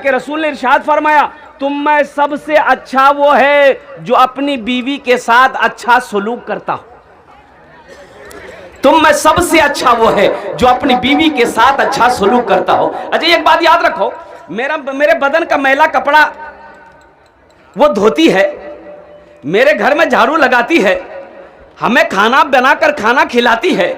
के रसूल ने इरशाद फरमाया, तुम में सबसे अच्छा वो है जो अपनी बीवी के साथ अच्छा सलूक करता हो। तुम में सबसे अच्छा वो है जो अपनी बीवी के साथ अच्छा सलूक करता हो। अच्छा एक बात याद रखो, मेरे बदन का मैला कपड़ा वो धोती है, मेरे घर में झाड़ू लगाती है, हमें खाना बनाकर खाना खिलाती है,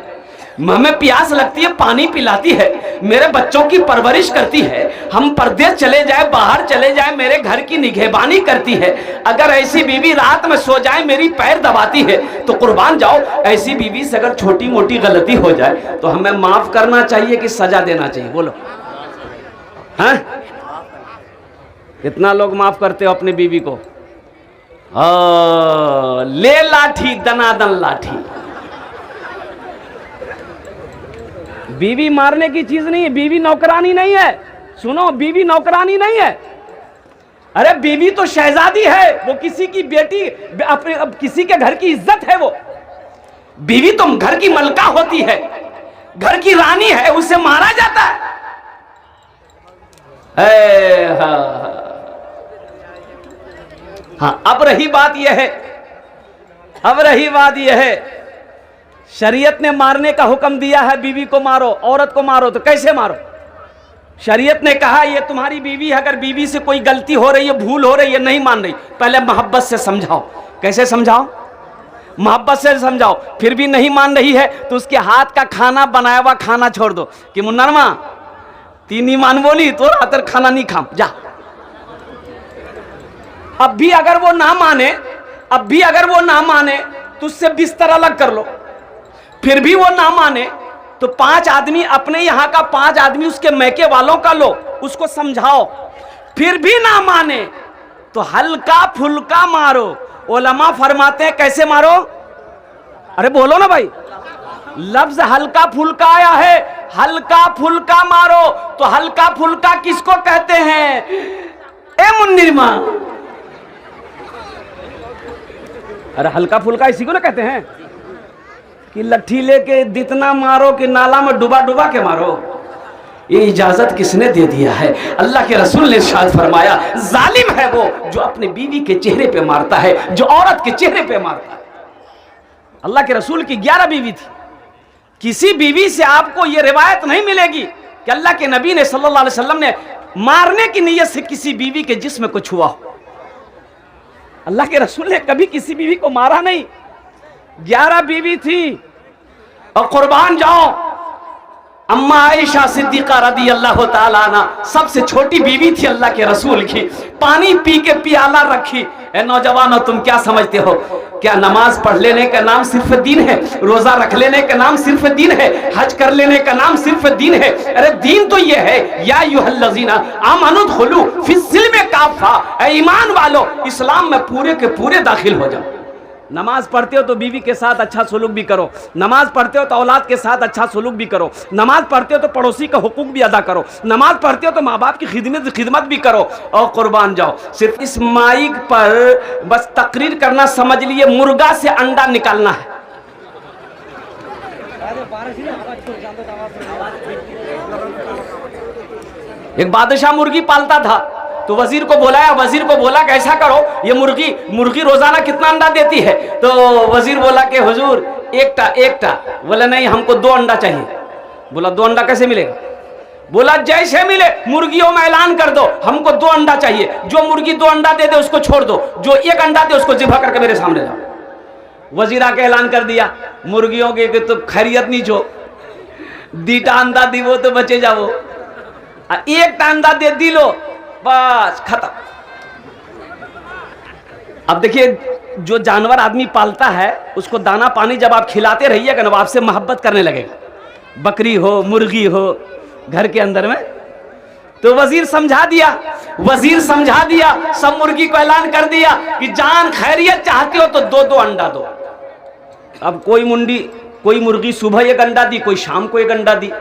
हमें प्यास लगती है पानी पिलाती है, मेरे बच्चों की परवरिश करती है, हम परदेश चले जाए बाहर चले जाए मेरे घर की निगहबानी करती है। अगर ऐसी बीवी रात में सो जाए मेरी पैर दबाती है तो कुर्बान जाओ, ऐसी बीवी से अगर छोटी मोटी गलती हो जाए तो हमें माफ करना चाहिए कि सजा देना चाहिए? बोलो हाँ? कितना लोग माफ करते हो अपनी बीवी को? ले लाठी दनादन लाठी। बीवी मारने की चीज नहीं है, बीवी नौकरानी नहीं है। सुनो, बीवी नौकरानी नहीं है। अरे बीवी तो शहजादी है, वो किसी की बेटी, अपने किसी के घर की इज्जत है। वो बीवी तो घर की मलका होती है, घर की रानी है, उसे मारा जाता है। हाँ, अब रही बात यह है, शरीयत ने मारने का हुक्म दिया है, बीवी को मारो, औरत को मारो, तो कैसे मारो? शरीयत ने कहा ये तुम्हारी बीवी है, अगर बीवी से कोई गलती हो रही है, भूल हो रही है, नहीं मान रही, पहले मोहब्बत से समझाओ। कैसे समझाओ? मोहब्बत से समझाओ। फिर भी नहीं मान रही है तो उसके हाथ का खाना बनाया हुआ खाना छोड़ दो कि मुन्नरमा तीन मान बोली तो रातर खाना नहीं खाम जा। अब भी अगर वो ना माने तो उससे बिस्तर अलग कर लो। फिर भी वो ना माने तो 5 आदमी अपने यहां का 5 आदमी उसके मैके वालों का लो, उसको समझाओ। फिर भी ना माने तो हल्का फुल्का मारो। उलमा फरमाते हैं कैसे मारो? अरे बोलो ना भाई, लफ्ज हल्का फुल्का आया है, हल्का फुल्का मारो। तो हल्का फुल्का किसको कहते हैं? ए मुन्निरमा, अरे हल्का फुल्का इसी को ना कहते हैं कि लट्ठी लेके जितना मारो कि नाला में डुबा डुबा के मारो। ये इजाजत किसने दे दिया है? अल्लाह के रसूल ने इरशाद फरमाया, जालिम है वो जो अपने बीवी के चेहरे पे मारता है, जो औरत के चेहरे पे मारता है। अल्लाह के रसूल की 11 बीवी थी। किसी बीवी से आपको ये रिवायत नहीं मिलेगी कि अल्लाह के नबी ने सल्लल्लाहु अलैहि वसल्लम ने मारने की नीयत से किसी बीवी के जिस्म को छुआ हो। अल्लाह के रसूल ने कभी किसी बीवी को मारा नहीं। 11 बीवी थी। और कुर्बान जाओ, अम्मा आयशा सिद्दीका रदी अल्लाह ताला अन्हा सबसे छोटी बीवी थी अल्लाह के रसूल की। पानी पी के प्याला रखी। ए नौजवानों, तुम क्या समझते हो? क्या नमाज पढ़ लेने का नाम सिर्फ दीन है? रोजा रख लेने का नाम सिर्फ दीन है? हज कर लेने का नाम सिर्फ दीन है? अरे दीन तो ये है, या अय्युहल्लज़ीना आमनू दुखुलू फिस्सिल्म काफ़ा, ए ईमान वालो इस्लाम में पूरे के पूरे दाखिल हो जाओ। नमाज पढ़ते हो तो बीवी के साथ अच्छा सलूक भी करो, नमाज पढ़ते हो तो औलाद के साथ अच्छा सलूक भी करो, नमाज पढ़ते हो तो पड़ोसी का हुकूक भी अदा करो, नमाज पढ़ते हो तो माँ बाप की खिदमत भी करो। और कुर्बान जाओ, सिर्फ इस माइक पर बस तकरीर करना समझ लिए मुर्गा से अंडा निकालना है। एक बादशाह मुर्गी पालता था तो वजीर को बुलाया, वजीर को बोला कि ऐसा करो, ये मुर्गी रोजाना कितना अंडा देती है? तो वजीर बोला कि हुजूर एकटा। बोला नहीं, हमको 2 अंडा चाहिए। बोला 2 अंडा कैसे मिलेगा? बोला जैसे मिले मुर्गियों में ऐलान कर दो, हमको 2 अंडा चाहिए। जो मुर्गी 2 अंडा दे दे उसको छोड़ दो, जो 1 अंडा दे उसको ज़िबा करके मेरे सामने लाओ। वजीर आके ऐलान कर दिया, मुर्गियों के तो खैरियत नहीं छो, 2टा अंडा दीवो तो बचे जाओ, 1 अंडा दे दिलो बस खत्म। अब देखिए, जो जानवर आदमी पालता है उसको दाना पानी जब आप खिलाते रहिएगा ना, आपसे मोहब्बत करने लगेगा। बकरी हो, मुर्गी हो घर के अंदर में। तो वजीर समझा दिया, सब मुर्गी को ऐलान कर दिया कि जान खैरियत चाहते हो तो 2-2 अंडा दो। अब कोई मुर्गी सुबह 1 अंडा दी, कोई शाम को 1 अंडा दी।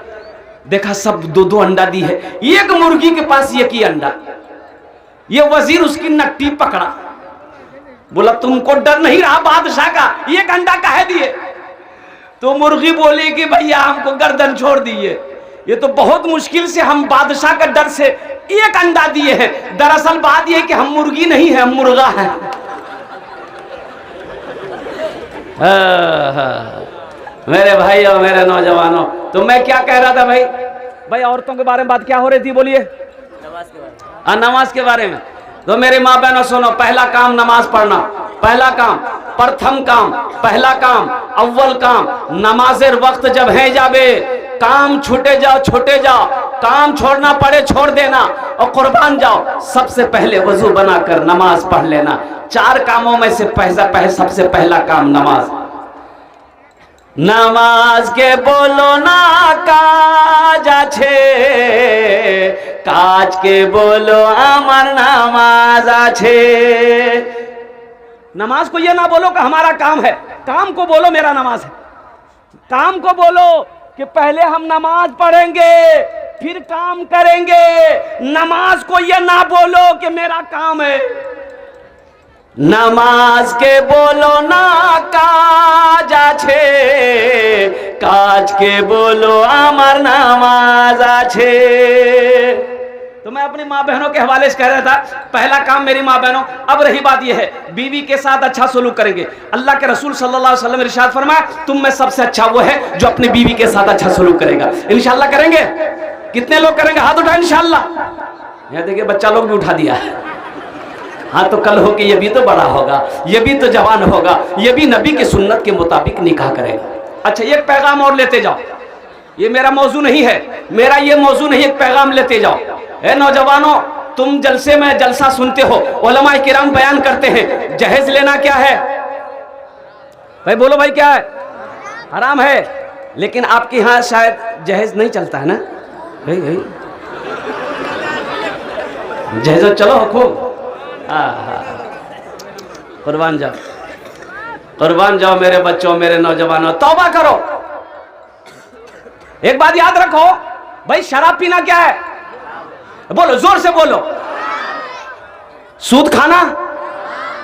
देखा सब 2-2 अंडा दी है। एक मुर्गी के पास 1 ही अंडा। ये वजीर उसकी नट्टी पकड़ा, बोला तुमको डर नहीं रहा बादशाह का? 1 अंडा काहे दिए? तो मुर्गी बोली कि भैया हमको गर्दन छोड़ दिए, ये तो बहुत मुश्किल से हम बादशाह के डर से एक अंडा दिए हैं। दरअसल बात ये है कि हम मुर्गी नहीं है, हम मुर्गा है। मेरे भाई और मेरे नौजवानों, तो मैं क्या कह रहा था भाई औरतों के बारे में बात क्या हो रही थी, बोलिए। नमाज के बारे में। नमाज के बारे में। तो मेरे माँ बहनों सुनो, पहला काम नमाज पढ़ना, पहला काम, प्रथम काम, पहला काम, अव्वल काम, नमाजेर वक्त जब है जाबे, काम छूटे जाओ, काम छोड़ना पड़े छोड़ देना और कुर्बान जाओ। सबसे पहले वजू बनाकर नमाज पढ़ लेना। 4 कामों में से सबसे पहला काम नमाज। नमाज के बोलो ना काज आछे, काज के बोलो आमार नमाज आछे। नमाज को ये ना बोलो कि हमारा काम है, काम को बोलो मेरा नमाज है। काम को बोलो कि पहले हम नमाज पढ़ेंगे फिर काम करेंगे। नमाज को ये ना बोलो कि मेरा काम है। नमाज के बोलो ना काज आछे, काज के बोलो आमार नमाज आछे। तो मैं अपनी माँ बहनों के हवाले से कह रहा था, पहला काम मेरी माँ बहनों। अब रही बात यह है, बीवी के साथ अच्छा सलूक करेंगे। अल्लाह के रसूल सल्लल्लाहु अलैहि वसल्लम ने इरशाद फरमाया, तुम में सबसे अच्छा वो है जो अपनी बीवी के साथ अच्छा सलूक करेगा। इंशाअल्लाह करेंगे। कितने लोग करेंगे? हाथ उठाएं इंशाअल्लाह। यहाँ देखिए बच्चा लोग भी उठा दिया। हाँ, तो कल हो के ये भी तो बड़ा होगा, ये भी तो जवान होगा, ये भी नबी की सुन्नत के मुताबिक निकाह करेगा। अच्छा, एक पैगाम और लेते जाओ। ये मेरा मौजू नहीं है, मेरा ये मौजू नहीं, एक पैगाम लेते जाओ। ए नौजवानों, तुम जलसे में जलसा सुनते हो, उलमाए किराम बयान करते हैं, जहेज लेना क्या है भाई? बोलो भाई, क्या है? हराम है। लेकिन आपके यहाँ शायद जहेज नहीं चलता है ना भाई? जहेज चलो खूब। कुर्बान जाओ, कुर्बान जाओ मेरे बच्चों, मेरे नौजवानों, तौबा करो। एक बात याद रखो भाई, शराब पीना क्या है? बोलो, जोर से बोलो। सूद खाना,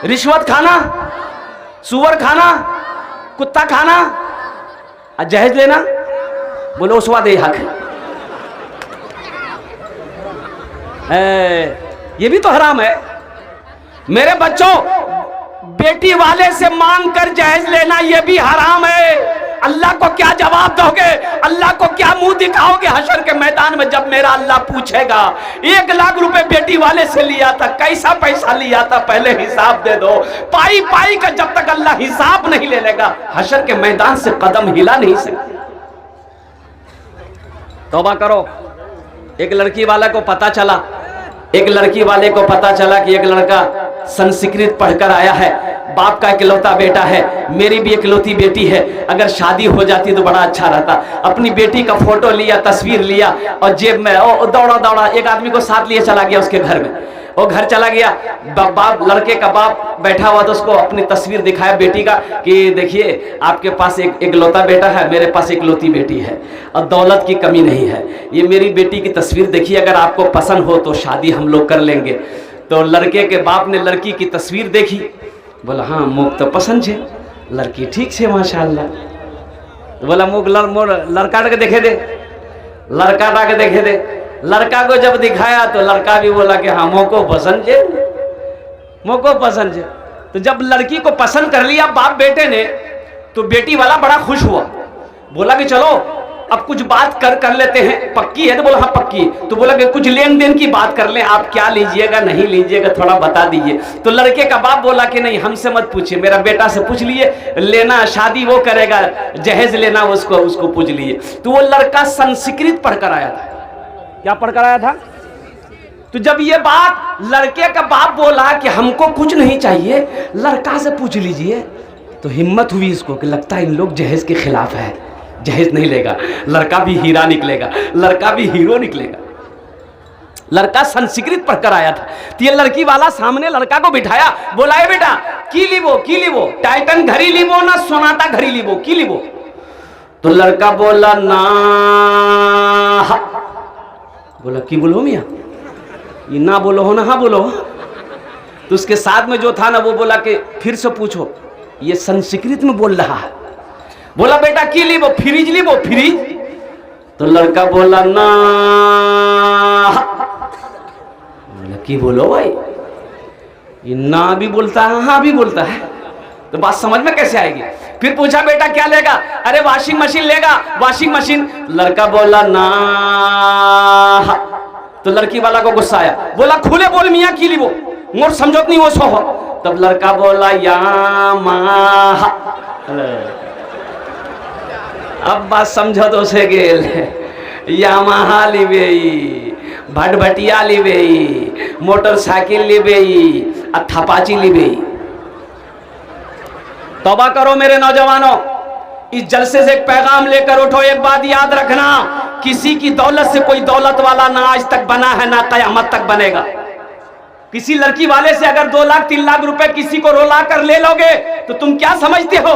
रिश्वत खाना, सुअर खाना, कुत्ता खाना, जहेज लेना, बोलो उसवा दे हक। ये भी तो हराम है। मेरे बच्चों, बेटी वाले से मांग कर जहेज लेना ये भी हराम है। अल्लाह को क्या जवाब दोगे? अल्लाह को क्या मुंह दिखाओगे हशर के मैदान में जब मेरा अल्लाह पूछेगा 1 लाख रुपए बेटी वाले से लिया था, कैसा पैसा लिया था, पहले हिसाब दे दो। पाई का जब तक अल्लाह हिसाब नहीं ले लेगा, हशर के मैदान से कदम हिला नहीं सकते। तौबा करो। एक लड़की वाला को पता चला, एक लड़की वाले को पता चला कि एक लड़का संस्कृत पढ़कर आया है, बाप का इकलौता बेटा है, मेरी भी इकलौती बेटी है, अगर शादी हो जाती तो बड़ा अच्छा रहता। अपनी बेटी का फोटो लिया, तस्वीर लिया और जेब में दौड़ा एक आदमी को साथ लिए चला गया उसके घर में। वो घर चला गया, बाप, लड़के का बाप बैठा हुआ तो उसको अपनी तस्वीर दिखाया बेटी का कि देखिए आपके पास एक इकलौता बेटा है, मेरे पास इकलौती बेटी है और दौलत की कमी नहीं है। ये मेरी बेटी की तस्वीर देखिए, अगर आपको पसंद हो तो शादी हम लोग कर लेंगे। तो लड़के के बाप ने लड़की की तस्वीर देखी, बोला हाँ मुख तो पसंद है, लड़की ठीक है माशाल्लाह। तो बोला मुख लड़का के देखे दे, लड़का के देखे दे। लड़का को जब दिखाया तो लड़का भी बोला कि हाँ मोको पसंद है, मोको पसंद है। तो जब लड़की को पसंद कर लिया बाप बेटे ने, तो बेटी वाला बड़ा खुश हुआ, बोला कि चलो अब कुछ बात कर लेते हैं। पक्की है? तो बोला हाँ पक्की। तो बोला कि कुछ लेन देन की बात कर लें, आप क्या लीजिएगा नहीं लीजिएगा थोड़ा बता दीजिए। तो लड़के का बाप बोला कि नहीं हमसे मत पूछिए, मेरा बेटा से पूछ लिए, लेना शादी वो करेगा, जहेज लेना उसको पूछ लिए। तो वो लड़का संस्कृत पढ़कर आया था। क्या पढ़कर आया था? तो जब ये बात लड़के का बाप बोला कि हमको कुछ नहीं चाहिए, लड़का से पूछ लीजिए, तो हिम्मत हुई इसको कि लगता है इन लोग जहेज के खिलाफ है, जहेज नहीं लेगा। लड़का भी हीरा निकलेगा, लड़का भी हीरो निकलेगा। लड़का संस्कृत पढ़कर आया था। तो ये लड़की वाला सामने लड़का को बिठाया, बोला है बेटा की लीबो, टाइटन घड़ी लीबो ना सोनाटा घड़ी लीबो, की लीबो? तो लड़का बोला ना। बोला की बोलो मियाँ? ये ना बोलो हो ना हाँ बोलो। तो उसके साथ में जो था ना वो बोला कि फिर से पूछो, ये संस्कृत में बोल रहा है। बोला बेटा की लीबो? Fridge लीबो, fridge? तो लड़का बोला ना। की बोलो भाई, ये ना भी बोलता है हाँ भी बोलता है, तो बात समझ में कैसे आएगी। फिर पूछा बेटा क्या लेगा, अरे वॉशिंग मशीन लेगा, वॉशिंग मशीन। लड़का बोला ना। तो लड़की वाला को गुस्सा आया, बोला खुले बोल मियाँ की लिबो, मोर समझौत नहीं वो सो हो। तब लड़का बोला या माँ। अब बात समझो तो से गेल, यामाहा लिबेई, भटभटिया लिबेई, मोटरसाइकिल लिबेई, थपाची लिबेई। तौबा करो मेरे नौजवानों, इस जलसे से एक पैगाम लेकर उठो। एक बात याद रखना, किसी की दौलत से कोई दौलत वाला ना आज तक बना है ना कयामत तक बनेगा। किसी लड़की वाले से अगर 2 लाख 3 लाख रुपए किसी को रोला कर ले लोगे तो तुम क्या समझते हो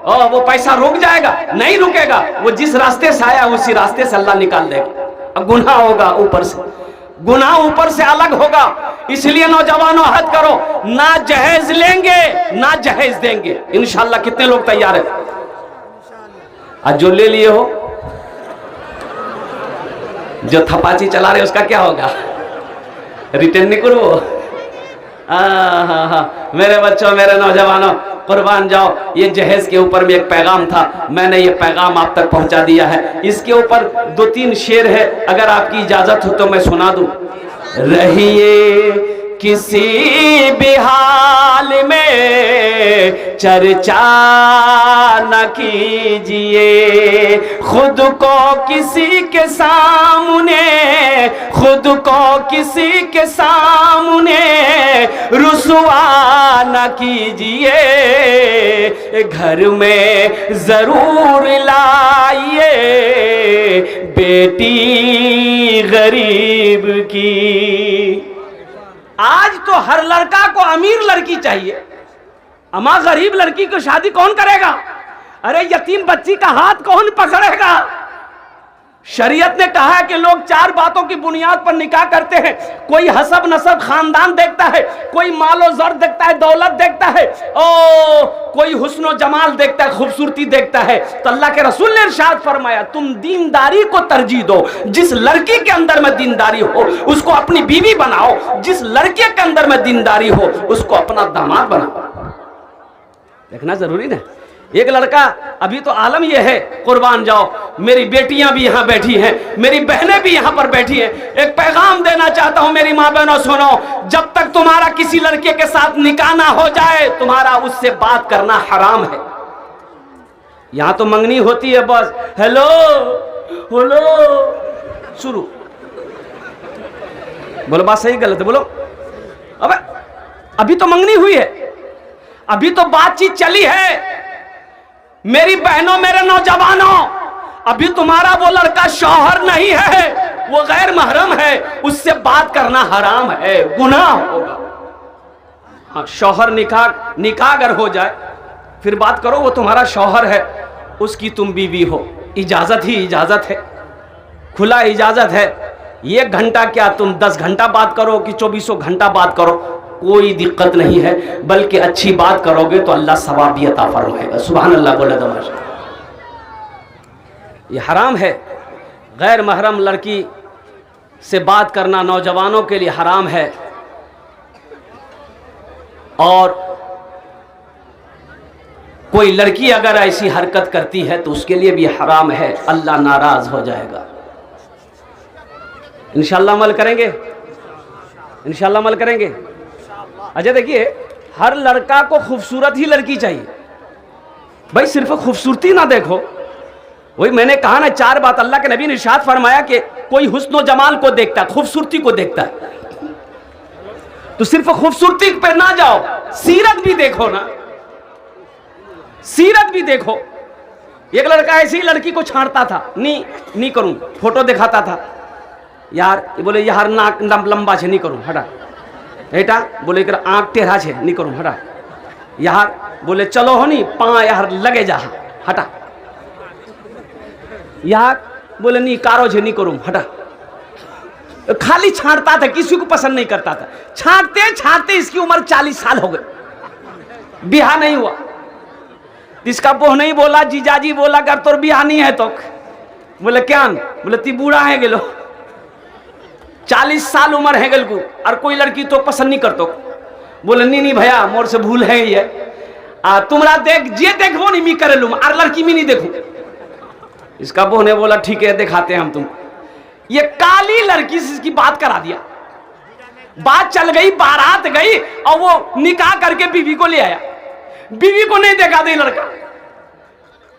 वो पैसा रुक जाएगा? नहीं रुकेगा। वो जिस रास्ते से आया उसी रास्ते से अल्लाह निकाल देगा। गुनाह होगा, ऊपर से गुनाह ऊपर से अलग होगा। इसलिए नौजवानों हद करो, ना जहेज लेंगे ना जहेज देंगे इंशाअल्लाह। कितने लोग तैयार है? आज जो ले लिए हो, जो थपाची चला रहे उसका क्या होगा? रिटर्न नहीं करो। मेरे बच्चों, मेरे नौजवानों, कुर्बान जाओ। ये जहेज के ऊपर में एक पैगाम था, मैंने ये पैगाम आप तक पहुंचा दिया है। इसके ऊपर 2-3 शेर है, अगर आपकी इजाजत हो तो मैं सुना दूं। रहिए किसी भी हाल में चर्चा न कीजिए, खुद को किसी के सामने, खुद को किसी के सामने रुसवा न कीजिए। घर में जरूर लाइए बेटी गरीब की। आज तो हर लड़का को अमीर लड़की चाहिए, अमा गरीब लड़की को शादी कौन करेगा? अरे यतीम बच्ची का हाथ कौन पकड़ेगा? शरीयत ने कहा है कि लोग 4 बातों की बुनियाद पर निकाह करते हैं। कोई हसब नसब खानदान देखता है, कोई मालो ज़र देखता है, दौलत देखता है, कोई हुस्न जमाल देखता है, खूबसूरती देखता है। तो अल्लाह के रसूल ने इरशाद फरमाया, तुम दीनदारी को तरजीह दो। जिस लड़की के अंदर में दीनदारी हो उसको अपनी बीवी बनाओ, जिस लड़के के अंदर में दीनदारी हो उसको अपना दामाद बनाओ। देखना जरूरी ना। एक लड़का, अभी तो आलम यह है, कुर्बान जाओ, मेरी बेटियां भी यहाँ बैठी हैं, मेरी बहनें भी यहाँ पर बैठी हैं। एक पैगाम देना चाहता हूँ मेरी माँ बहनों, सुनो। जब तक तुम्हारा किसी लड़के के साथ निकाह ना हो जाए, तुम्हारा उससे बात करना हराम है। यहाँ तो मंगनी होती है बस, हेलो हेलो शुरू। बोलो बात सही गलत है? बोलो। अबे अभी तो मंगनी हुई है, अभी तो बातचीत चली है। मेरी बहनों, मेरे नौजवानों, अभी तुम्हारा वो लड़का शौहर नहीं है, वो गैर महरम है, उससे बात करना हराम है, गुनाह होगा। हाँ, शौहर निकाह अगर हो जाए फिर बात करो, वो तुम्हारा शौहर है, उसकी तुम बीवी हो, इजाजत ही इजाजत है, खुला इजाजत है। 1 घंटा क्या तुम 10 घंटा बात करो कि 24 घंटा बात करो, कोई दिक्कत नहीं है। बल्कि अच्छी बात करोगे तो अल्लाह सवाब भी अता फरमाएगा। सुभान अल्लाह बोले तो माशा। ये हराम है, गैर महरम लड़की से बात करना नौजवानों के लिए हराम है। और कोई लड़की अगर ऐसी हरकत करती है तो उसके लिए भी हराम है, अल्लाह नाराज हो जाएगा। इंशाअल्लाह अमल करेंगे, इंशाअल्लाह अमल करेंगे। अच्छा देखिए, हर लड़का को खूबसूरत ही लड़की चाहिए भाई, सिर्फ खूबसूरती ना देखो। वही मैंने कहा ना, 4 बात अल्लाह के नबी ने इरशाद फरमाया कि कोई हुस्न जमाल को देखता है, खूबसूरती को देखता है। तो सिर्फ खूबसूरती पे ना जाओ, सीरत भी देखो ना, सीरत भी देखो। एक लड़का ऐसी ही लड़की को छांटता था, नहीं करूं, फोटो दिखाता था, यार बोले यार नाक लंबा छे, नहीं करूं, हटा। बेटा बोले कर आँख टेढ़ा छे, नहीं करूं, हटा। यार बोले चलो हो नहीं, पाँव यार लगे जा, हटा। यार बोले नहीं कारो छे, नहीं करूं, हटा। खाली छांटता था, किसी को पसंद नहीं करता था। छांटते छांटते इसकी उम्र 40 साल हो गए, बिहा नहीं हुआ। इसका बोह नहीं बोला, जीजाजी बोला कर तोर बिहा नहीं है तो बोले क्या? बोले ती बूढ़ा है गेलो, 40 साल उम्र है गेल को, और कोई लड़की तो पसंद नहीं करतो। बोले नहीं भैया मोर से भूल है ये, तुमरा देख जे देखो नहीं मी करे लूम, और लड़की मी नहीं देखू। इसका बहू ने बोला ठीक है दिखाते हैं हम तुम। ये काली लड़की से इसकी बात करा दिया, बात चल गई, बारात गई, और वो निकाह करके बीवी को ले आया। बीवी को नहीं देखा था लड़का।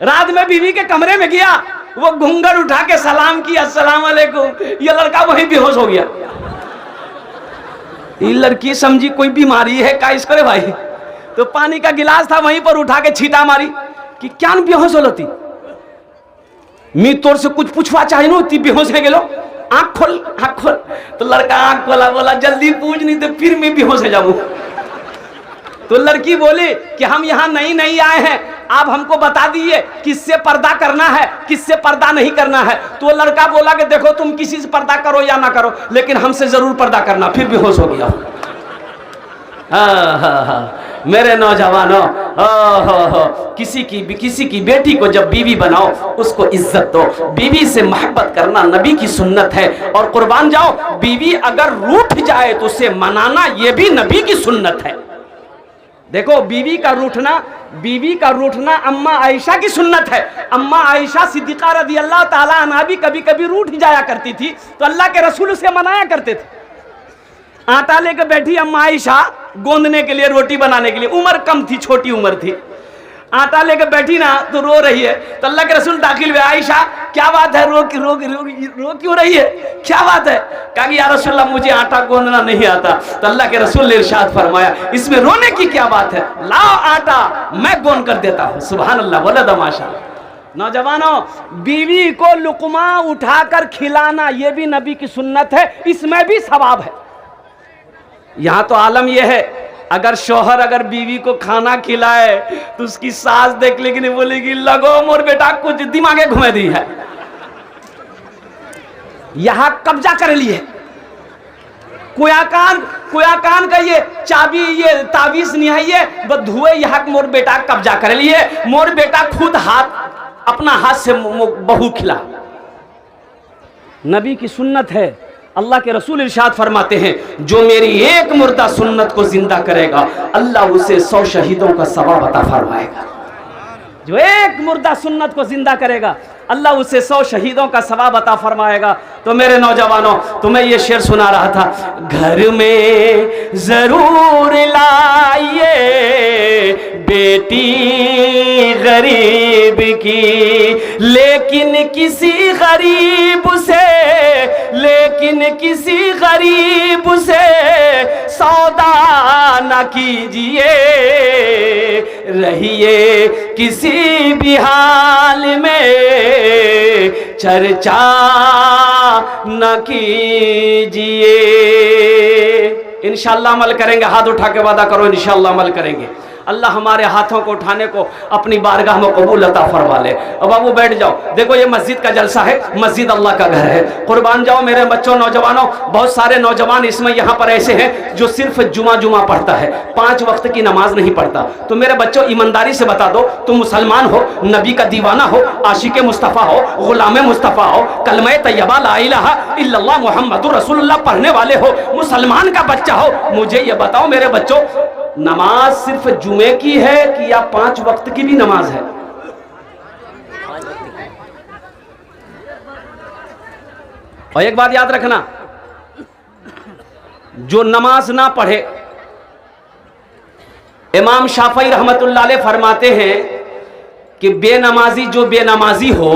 रात में बीवी के कमरे में गया, वो घूंघट उठा के सलाम किया, अस्सलाम वालेकुम। ये लड़का वहीं बेहोश हो गया। ये लड़की समझी कोई बीमारी है का इसको रे भाई, तो पानी का गिलास था वहीं पर उठा के छीटा मारी कि क्या बेहोश होती। मी तोर से कुछ पूछवा चाहिए नो, ती बेहोश है गेलो, आंख खोल आंख खोल। तो लड़का आंख खोला, बोला जल्दी पूछ नहीं तो फिर मैं बेहोश हो जाऊं। तो लड़की बोली कि हम यहाँ नहीं आए हैं, आप हमको बता दीजिए किससे पर्दा करना है, किससे पर्दा नहीं करना है। तो लड़का बोला कि देखो तुम किसी से पर्दा करो या ना करो, लेकिन हमसे जरूर पर्दा करना। फिर बेहोश हो गया। हाँ, मेरे नौजवानों, किसी की बेटी को जब बीवी बनाओ उसको इज्जत दो। बीवी से मोहब्बत करना नबी की सुन्नत है। और कुर्बान जाओ, बीवी अगर रूठ जाए तो उसे मनाना ये भी नबी की सुन्नत है। देखो बीवी का रूठना अम्मा आयशा की सुन्नत है। अम्मा आयशा सिद्दीक़ा रज़ी अल्लाह ताला अन्हा भी कभी कभी रूठ जाया करती थी, तो अल्लाह के रसूल उसे मनाया करते थे। आटा लेकर बैठी अम्मा आयशा गोंदने के लिए, रोटी बनाने के लिए, उम्र कम थी, छोटी उम्र थी। आटा लेकर बैठी ना तो रो रही है, तो अल्लाह के रसूल दाखिल हुए, आयशा क्या बात है, रो क्यों रही है, क्या बात है? कहा कि या रसूलल्लाह मुझे आटा गूंदना नहीं आता। तो अल्लाह के रसूल ने इरशाद फरमाया, इसमें रोने की क्या बात है, लाओ आटा मैं गूंद कर देता हूँ। सुभान अल्लाह, बोले तमाशा। नौजवानों, बीवी को लुकमा उठाकर खिलाना ये भी नबी की सुन्नत है, इसमें भी सवाब है। यहाँ तो आलम यह है, अगर शौहर अगर बीवी को खाना खिलाए तो उसकी सास देख लेगी, नहीं बोलेगी लगो मोर बेटा कुछ दिमागे घुमा दी है, यहां कब्जा कर लिए। कुयाकान का ये चाबी, ये ताबीज नहीं है, ये बधुए यहाँ मोर बेटा कब्जा कर लिए। मोर बेटा खुद अपना हाथ से बहू खिला। नबी की सुन्नत है। अल्लाह के रसूल इरशाद फरमाते हैं, जो मेरी एक मुर्दा सुन्नत को जिंदा करेगा अल्लाह उसे 100 शहीदों का सवाब अता फरमाएगा। जो एक मुर्दा सुन्नत को जिंदा करेगा अल्लाह उसे 100 शहीदों का सवाब अता फरमाएगा। तो मेरे नौजवानों, तुम्हें ये शेर सुना रहा था, घर में जरूर लाइए बेटी गरीब की, लेकिन किसी गरीब से सौदा न कीजिए, रहिए किसी भी हाल में चर्चा न कीजिए। इंशाअल्लाह अमल करेंगे। हाथ उठा के वादा करो, इंशाअल्लाह अमल करेंगे। अल्लाह हमारे हाथों को उठाने को अपनी बारगाह में कबूल अता फरमा ले। अब बाबू बैठ जाओ, देखो ये मस्जिद का जलसा है, मस्जिद अल्लाह का घर है। कुर्बान जाओ मेरे बच्चों, नौजवानों। बहुत सारे नौजवान इसमें यहाँ पर ऐसे हैं जो सिर्फ जुमा पढ़ता है, 5 वक्त की नमाज नहीं पढ़ता। तो मेरे बच्चों ईमानदारी से बता दो, तुम मुसलमान हो, नबी का दीवाना हो, आशिक मुस्तफ़ा हो, गुलाम मुस्तफ़ा हो, कलमे तैयबा ला इलाहा इल्लल्लाह मुहम्मदुर रसूलुल्लाह पढ़ने वाले हो, मुसलमान का बच्चा हो, मुझे ये बताओ मेरे बच्चों, नमाज सिर्फ जुमे की है कि या 5 वक्त की भी नमाज है? और एक बात याद रखना, जो नमाज ना पढ़े, इमाम शाफई रहमतुल्लाह अलैह फरमाते हैं कि जो बेनमाजी हो,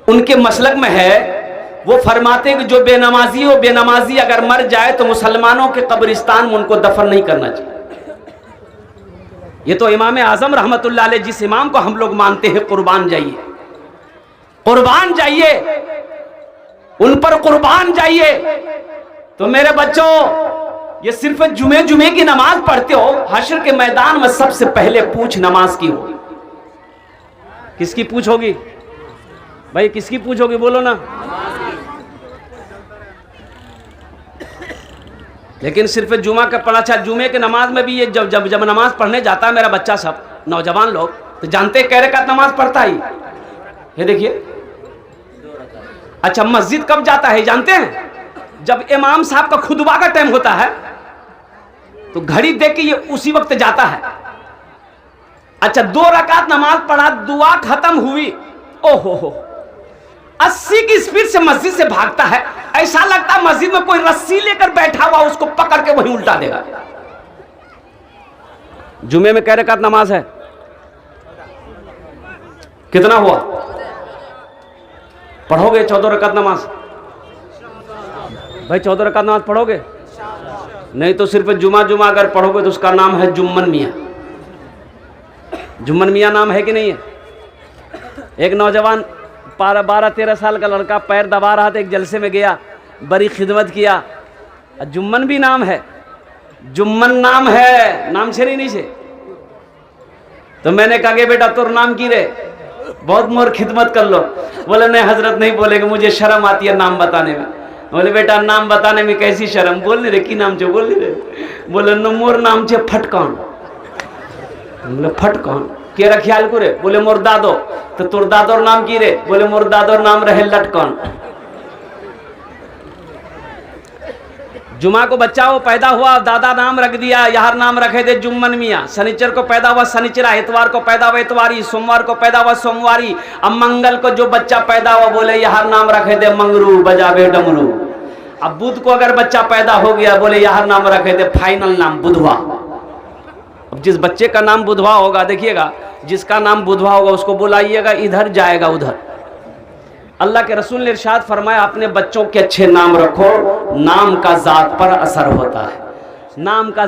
उनके मसलक में है, वो फरमाते हैं कि जो बेनमाजी अगर मर जाए तो मुसलमानों के कब्रिस्तान में उनको दफन नहीं करना चाहिए। ये तो इमाम आजम रहमतुल्लाह अलैह, जिस इमाम को हम लोग मानते हैं, कुर्बान जाइए, उन पर कुर्बान जाइए। तो मेरे बच्चों, ये सिर्फ जुमे की नमाज पढ़ते हो, हश्र के मैदान में सबसे पहले पूछ नमाज की होगी। किसकी पूछ होगी भाई, किसकी पूछ होगी, बोलो ना। लेकिन सिर्फ जुमा का पढ़ा, अच्छा जुमे के नमाज में भी ये जब नमाज पढ़ने जाता है मेरा बच्चा, सब नौजवान लोग तो जानते कह रहे का नमाज पढ़ता ही। ये देखिए अच्छा, मस्जिद कब जाता है जानते हैं? जब इमाम साहब का खुतबा का टाइम होता है तो घड़ी देख के ये उसी वक्त जाता है। अच्छा, 2 रकात नमाज पढ़ा, दुआ खत्म हुई, ओहो हो 80 की स्पीड से मस्जिद से भागता है। ऐसा लगता है मस्जिद में कोई रस्सी लेकर बैठा हुआ, उसको पकड़ के वहीं उल्टा देगा। जुमे में कै रकात नमाज है? कितना हुआ? पढ़ोगे 14 रकात नमाज? भाई 14 रकात नमाज पढ़ोगे? नहीं तो सिर्फ जुमा अगर पढ़ोगे तो उसका नाम है जुम्मन मियाँ। जुम्मन मियाँ नाम है कि नहीं है? एक नौजवान 12-13 साल का लड़का पैर दबा रहा था, एक जलसे में गया, बड़ी खिदमत किया, जुम्मन भी नाम है, जुम्मन नाम है, नाम से नहीं से। तो मैंने कहा कि बेटा तोर नाम की रे, बहुत मोर खिदमत कर लो। बोले नहीं हजरत नहीं बोलेंगे, मुझे शर्म आती है नाम बताने में। बोले बेटा नाम बताने में कैसी शर्म? बोल नहीं रे, की नाम छे? बोल नहीं रे। बोले न मोर नाम छे फटकान। बोले फटकान केरा ख्याल को रे? बोले मोर दादो। तो तोर दादोर नाम की रे? बोले मोर दादोर नाम रहे लटकान। जुमा को बच्चा वो पैदा हुआ, दादा नाम रख दिया, यार नाम रखे थे जुम्मन मियाँ। शनिचर को पैदा हुआ शनिचरा, इतवार को पैदा हुआ इतवारी, सोमवार को पैदा हुआ सोमवारी। अब मंगल को जो बच्चा पैदा हुआ बोले यार नाम रखे थे मंगरू, बजावे डमरू। अब बुध को अगर बच्चा पैदा हो गया बोले यार नाम रखे थे फाइनल नाम बुधवा। अब जिस बच्चे का नाम बुधवा होगा, देखिएगा जिसका नाम बुधवा होगा उसको बुलाइएगा, इधर जाएगा उधर। अल्लाह के रसूल ने इरशाद फरमाया अपने बच्चों के अच्छे नाम रखो, नाम का जात पर असर होता है। नाम का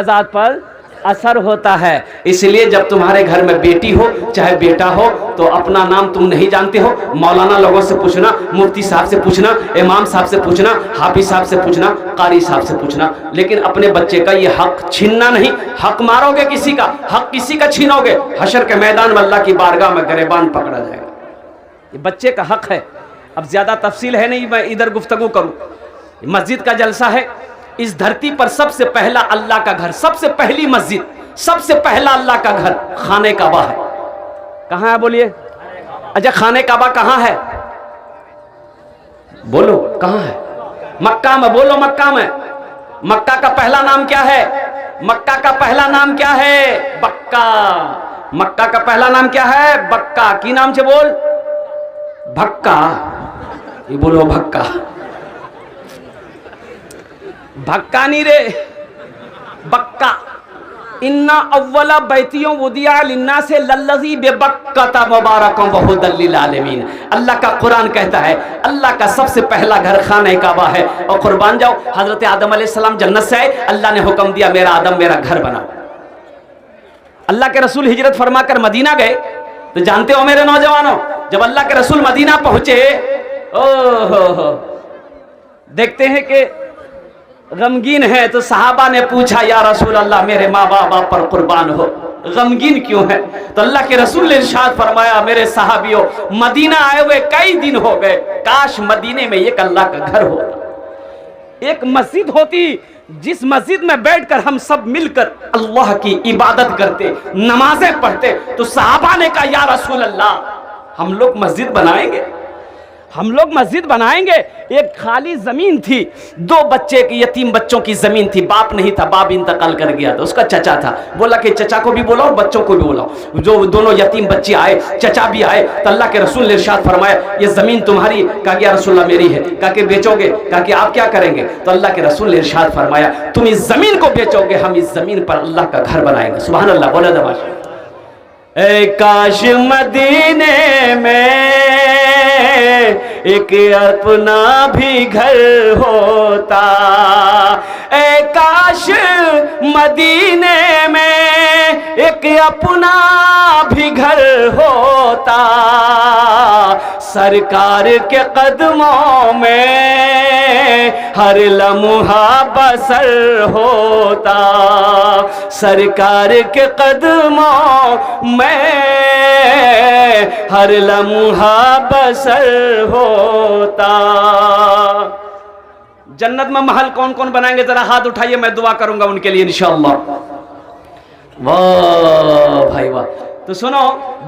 जात पर असर होता है। इसलिए जब तुम्हारे घर में बेटी हो चाहे बेटा हो तो अपना नाम तुम नहीं जानते हो, मौलाना लोगों से पूछना, मुफ्ती साहब से पूछना, इमाम साहब से पूछना, हाफिज साहब से पूछना, कारी साहब से पूछना, लेकिन अपने बच्चे का ये हक छीनना नहीं। हक मारोगे किसी का, हक किसी का छीनोगे, हशर के मैदान में अल्लाह की बारगाह में गिरबान पकड़ा जाएगा। ये बच्चे का हक है। अब ज्यादा तफसील है नहीं, मैं इधर गुफ्तगू करूं। मस्जिद का जलसा है, इस धरती पर सबसे पहला अल्लाह का घर, सबसे पहली मस्जिद, सबसे पहला अल्लाह का घर खाने काबा है। कहां है बोलिए? अच्छा खाने काबा कहां है? बोलो कहां है? मक्का में। बोलो मक्का में। मक्का का पहला नाम क्या है? मक्का का पहला नाम क्या है? बक्का। मक्का का पहला नाम क्या है? बक्का। की नाम से बोल? भक्का। ये बोलो भक्का। भक्का नहीं रे, बक्का। इन्ना अव्वला बैतियों वुदिया लिन्ना से लल्लज़ी बेबक्कता मुबारकम व हुदल लिल आलमीन। अल्लाह का कुरान कहता है अल्लाह का सबसे पहला घर खाने काबा है। और कुर्बान जाओ, हजरत आदम अलैहिस्सलाम जन्नत से आए, अल्लाह ने हुक्म दिया मेरा आदम मेरा घर बनाओ। अल्लाह के रसूल हिजरत फरमा कर मदीना गए, तो जानते हो मेरे नौजवानों, जब अल्लाह के रसूल मदीना पहुंचे, ओहो देखते हैं कि गमगीन है, तो सहाबा ने पूछा या रसूल अल्लाह मेरे माँ बाप पर कुर्बान हो, गमगीन क्यों है? तो अल्लाह के रसूल ने इरशाद फरमाया मेरे सहाबियों, मदीना आए हुए कई दिन हो गए, काश मदीने में एक अल्लाह का घर होता, एक मस्जिद होती जिस मस्जिद में बैठकर हम सब मिलकर अल्लाह की इबादत करते, नमाजें पढ़ते। तो सहाबा ने कहा या रसूल अल्लाह हम लोग मस्जिद बनाएंगे, हम लोग मस्जिद बनाएंगे। एक खाली जमीन थी, 2 बच्चे की यतीम बच्चों की जमीन थी, बाप नहीं था, बाप इंतकाल कर गया था, उसका चचा था। बोला कि चचा को भी बुलाओ बच्चों को भी बुलाओ। जो दोनों यतीम बच्चे आए, चचा भी आए, तो अल्लाह के रसूल ने इरशाद फरमाया ये जमीन तुम्हारी? कहा कि या रसूलल्लाह मेरी है। कहा कि बेचोगे? कहा कि आप क्या करेंगे? तो अल्लाह के रसूल ने इरशाद फरमाया तुम इस जमीन को बेचोगे, हम इस जमीन पर अल्लाह का घर बनाएंगे। सुभान अल्लाह। बोला दबाश ए काश मदीने में एक अपना भी घर होता, ए काश मदीने में एक अपना भी घर होता, सरकार के कदमों में हर लम्हा बसर होता, सरकार के कदमों में हर लम्हा बसर होता। जन्नत में महल कौन कौन बनाएंगे? जरा हाथ उठाइए, मैं दुआ करूंगा उनके लिए इंशाअल्लाह। वाह भाई वाह, तो सुनो,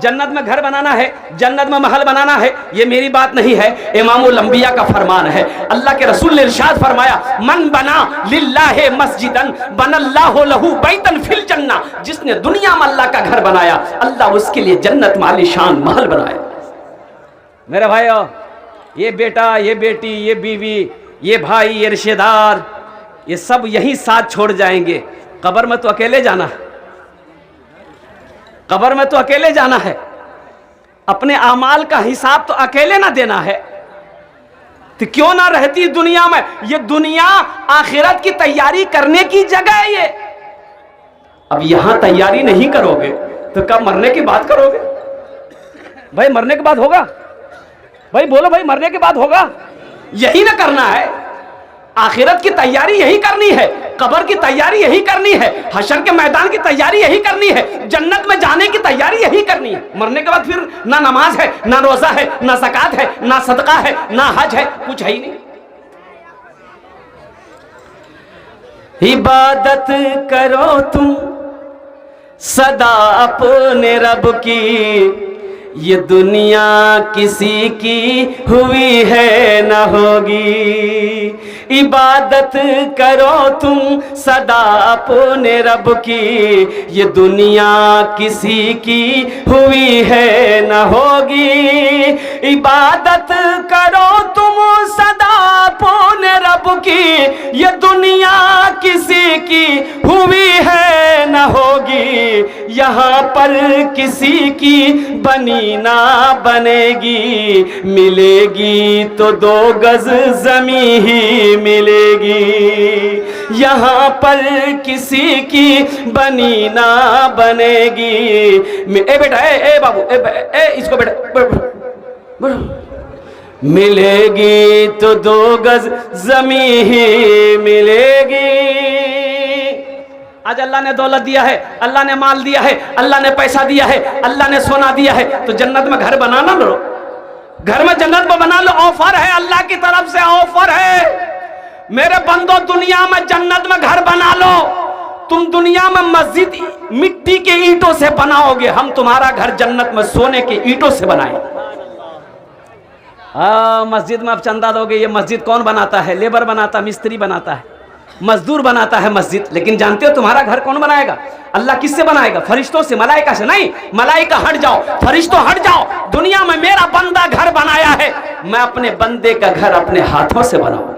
जन्नत में घर बनाना है, जन्नत में महल बनाना है, ये मेरी बात नहीं है, इमामुल अंबिया का फरमान है। अल्लाह के रसूल ने इरशाद फरमाया, मन बना लिल्लाहि मस्जिदन बनल्लाहु लहू बैतन फिल जन्ना। जिसने दुनिया में अल्लाह का घर बनाया, अल्लाह उसके लिए जन्नत में आलीशान महल बनाया। मेरे भाइयों, ये बेटा, ये बेटी, ये बीवी, ये भाई, ये रिश्तेदार, ये सब यही साथ छोड़ जाएंगे। कब्र में तो अकेले जाना है, कब्र में तो अकेले जाना है, अपने आमाल का हिसाब तो अकेले ना देना है। तो क्यों ना रहती दुनिया में? ये दुनिया आखिरत की तैयारी करने की जगह है ये। अब यहां तैयारी नहीं करोगे तो कब मरने की बात करोगे? भाई मरने के बाद होगा? भाई बोलो भाई, मरने के बाद होगा? यही ना करना है। आखिरत की तैयारी यही करनी है, कब्र की तैयारी यही करनी है, हशर के मैदान की तैयारी यही करनी है, जन्नत में जाने की तैयारी यही करनी है। मरने के बाद फिर ना नमाज है, ना रोजा है, ना ज़कात है, ना सदका है, ना हज है, कुछ है ही नहीं। इबादत करो तुम सदा अपने रब की, ये दुनिया किसी की हुई है न होगी। इबादत करो तुम सदा अपने रब की, ये दुनिया किसी की हुई है न होगी। इबादत करो तुम सदा अपने रब की, ये दुनिया किसी की हुई है न होगी। यहाँ पर किसी की बनी ना बनेगी, मिलेगी तो 2 गज जमीन ही मिलेगी। यहाँ पर किसी की बनी ना बनेगी। ए बेटा, ए बाबू, ए इसको बेटा, मिलेगी तो 2 गज जमीन ही मिलेगी। आज अल्लाह ने दौलत दिया है, अल्लाह ने माल दिया है, अल्लाह ने पैसा दिया है, अल्लाह ने सोना दिया है, तो जन्नत में घर बनाना लो, घर में जन्नत में बना लो। ऑफर है, अल्लाह की तरफ से ऑफर है। मेरे बंदो, दुनिया में जन्नत में घर बना लो। तुम दुनिया में मस्जिद मिट्टी के ईंटों से बनाओगे, हम तुम्हारा घर जन्नत में सोने के ईंटों से बनाए। मस्जिद में आप चंदा दोगे, ये मस्जिद कौन बनाता है? लेबर बनाता, मिस्त्री बनाता है, मजदूर बनाता है मस्जिद। लेकिन जानते हो तुम्हारा घर कौन बनाएगा? अल्लाह किससे बनाएगा? फरिश्तों से, मलाइका से नहीं। मलाइका हट जाओ, फरिश्तों हट जाओ। दुनिया में मेरा बंदा घर बनाया है, मैं अपने बंदे का घर अपने हाथों से बनाऊंगा।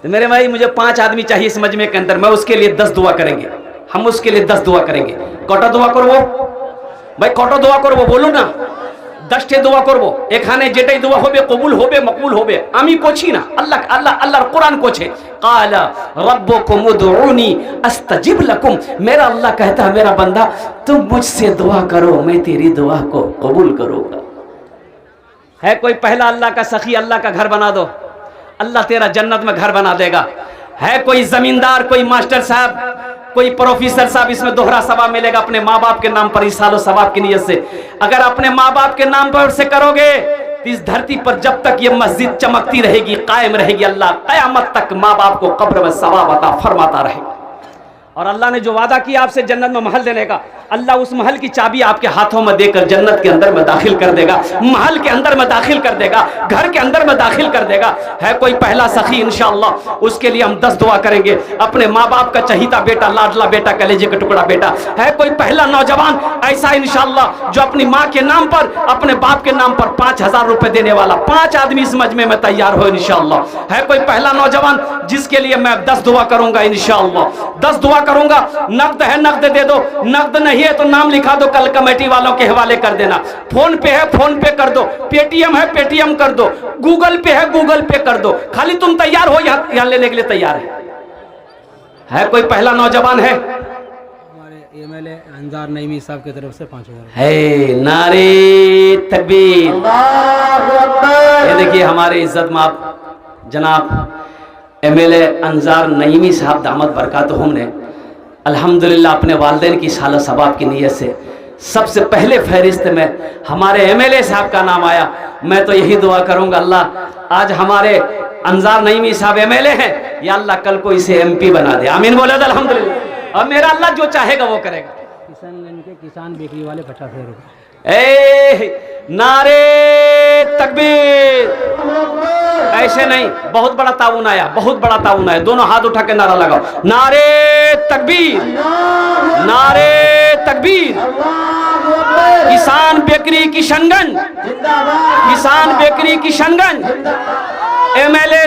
तो मेरे भाई, मुझे 5 आदमी चाहिए इस मजमे के अंदर, मैं उसके लिए 10 दुआ करेंगे, हम उसके लिए 10 दुआ करेंगे। कोटा दुआ करबो भाई, कोटा दुआ करबो, बोलो ना। 10टे दुआ करबो, एखाने जेटाई दुआ होबे कबूल होबे, मकबूल होबे। आमी कोची ना, अल्लाह अल्लाह अल्लाहर कुरान कोछे, काला रब्बुकुम उदऊनी अस्तजिब लकुम। मेरा अल्लाह कहता है, मेरा बंदा तुम मुझसे दुआ करो, मैं तेरी दुआ को कबूल करूंगा। है कोई पहला अल्लाह का सखी, अल्लाह का घर बना दो, अल्लाह तेरा जन्नत में घर बना देगा। है कोई जमींदार, कोई मास्टर साहब, कोई प्रोफेसर साहब, इसमें दोहरा सवाब मिलेगा अपने माँ बाप के नाम पर, इसालो सवाब की नीयत से। अगर अपने माँ बाप के नाम पर से करोगे तो इस धरती पर जब तक ये मस्जिद चमकती रहेगी, कायम रहेगी, अल्लाह कयामत तक माँ बाप को कब्र में सवाब अता फरमाता रहेगा। और अल्लाह ने जो वादा किया आपसे जन्नत में महल देने का, अल्लाह उस महल की चाबी आपके हाथों में देकर जन्नत के अंदर में दाखिल कर देगा, महल के अंदर में दाखिल कर देगा, घर के अंदर में दाखिल कर देगा। है कोई पहला सखी इंशाअल्लाह, उसके लिए हम 10 दुआ करेंगे। अपने माँ बाप का चहीता बेटा, लाडला बेटा, कलेजे का टुकड़ा बेटा। है कोई पहला नौजवान ऐसा इंशाअल्लाह जो अपनी माँ के नाम पर, अपने बाप के नाम पर 5000 रुपए देने वाला? 5 आदमी इस मजमे में तैयार हो इंशाअल्लाह। है कोई पहला नौजवान जिसके लिए मैं 10 दुआ करूंगा इंशाअल्लाह, 10 दुआ करूंगा। नकद है, नकद दे दो, नकद नहीं है तो नाम लिखा दो, कल कमेटी वालों के हवाले कर देना। फोन पे है, फोन पे कर दो, पेटीएम है, पेटीएम कर दो, गूगल पे है, गूगल पे कर दो। खाली तुम तैयार हो, यहाँ लेने के लिए तैयार है कोई पहला नौजवान है? हमारे एमएलए अंजार नईमी साहब की तरफ से 5000 है। नारे तकबीर। ये देखिए हमारे इज्जत माब जनाब एमएलए अंजार नईमी साहब दामद बरकातहुम ने अल्हम्दुलिल्लाह अपने वालिदैन की साला सबाब की नीयत से सबसे पहले फहरिस्त में हमारे एमएलए साहब का नाम आया। मैं तो यही दुआ करूंगा, अल्लाह आज हमारे अंजार नईमी साहब एमएलए हैं, या अल्लाह कल को इसे एमपी बना दे। आमीन बोले तो अल्हम्दुलिल्लाह। और मेरा अल्लाह जो चाहेगा वो करेगा। किशनगंज के किसान बेकरी वाले 50 रुपये। ए नारे तकबीर, ऐसे नहीं, बहुत बड़ा ताउन आया, बहुत बड़ा ताउन आया। दोनों हाथ उठा के नारा लगाओ, नारे तकबीर, नारे तकबीर। किसान बेकरी किशनगंज, किसान बेकरी किशनगंज। एमएलए